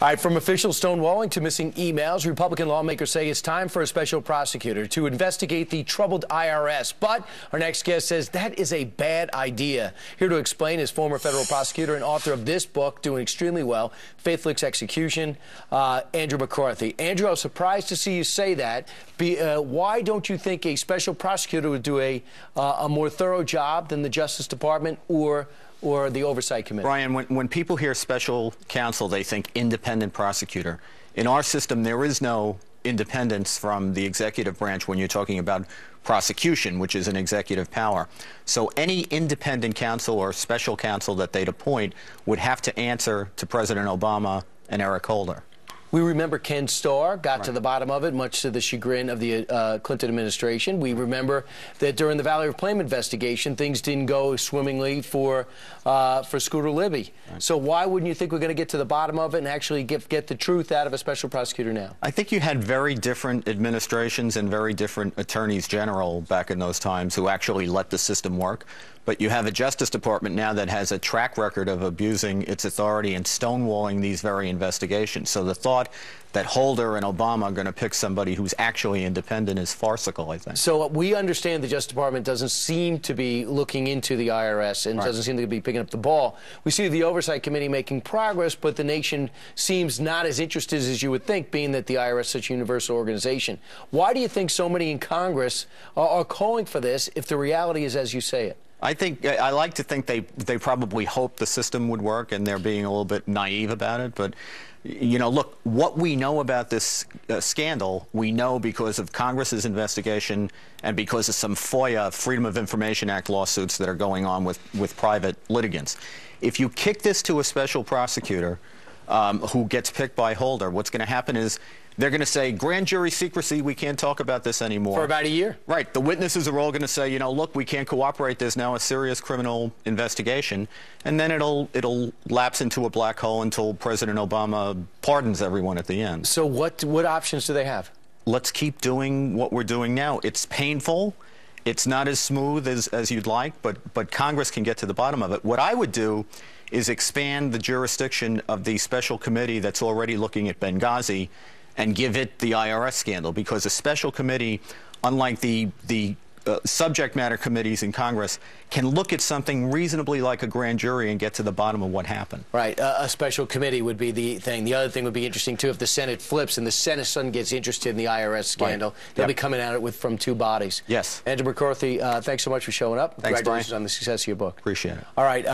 All right, from official stonewalling to missing emails, Republican lawmakers say it's time for a special prosecutor to investigate the troubled IRS. But our next guest says that is a bad idea. Here to explain is former federal prosecutor and author of this book, doing extremely well, Faithless Execution, Andrew McCarthy. Andrew, I was surprised to see you say that. Why don't you think a special prosecutor would do a more thorough job than the Justice Department or the Oversight Committee? Brian, when people hear special counsel, they think independent prosecutor. In our system, there is no independence from the executive branch when you're talking about prosecution, which is an executive power. So any independent counsel or special counsel that they'd appoint would have to answer to President Obama and Eric Holder. We remember Ken Starr got to the bottom of it, much to the chagrin of the Clinton administration. We remember that during the Valley of Flame investigation, things didn't go swimmingly for Scooter Libby. Right. So why wouldn't you think we're going to get to the bottom of it and actually get the truth out of a special prosecutor now? I think you had very different administrations and very different attorneys general back in those times who actually let the system work. But you have a Justice Department now that has a track record of abusing its authority and stonewalling these very investigations. So the thought that Holder and Obama are going to pick somebody who's actually independent is farcical, I think. So we understand the Justice Department doesn't seem to be looking into the IRS and doesn't seem to be picking up the ball. We see the Oversight Committee making progress, but the nation seems not as interested as you would think, being that the IRS is such a universal organization. Why do you think so many in Congress are calling for this if the reality is as you say it? I like to think they probably hope the system would work, and they're being a little bit naive about it. But, you know, look, what we know about this scandal, we know because of Congress's investigation and because of some FOIA, Freedom of Information Act lawsuits that are going on with private litigants. If you kick this to a special prosecutor who gets picked by Holder, what's going to happen is they're going to say, grand jury secrecy, we can't talk about this anymore. For about a year. Right. The witnesses are all going to say, you know, look, we can't cooperate. There's now a serious criminal investigation. And then it'll lapse into a black hole until President Obama pardons everyone at the end. So what options do they have? Let's keep doing what we're doing now. It's painful. It's not as smooth as you'd like, but Congress can get to the bottom of it. What I would do is expand the jurisdiction of the special committee that's already looking at Benghazi and give it the IRS scandal, because a special committee, unlike the subject matter committees in Congress, can look at something reasonably like a grand jury and get to the bottom of what happened. Right. A special committee would be the thing. The other thing would be interesting, too, if the Senate flips and the Senate suddenly gets interested in the IRS scandal. Right. They'll be coming at it from two bodies. Yes. Andrew McCarthy, thanks so much for showing up. Thanks, Congratulations Brian. on the success of your book. Appreciate it. All right.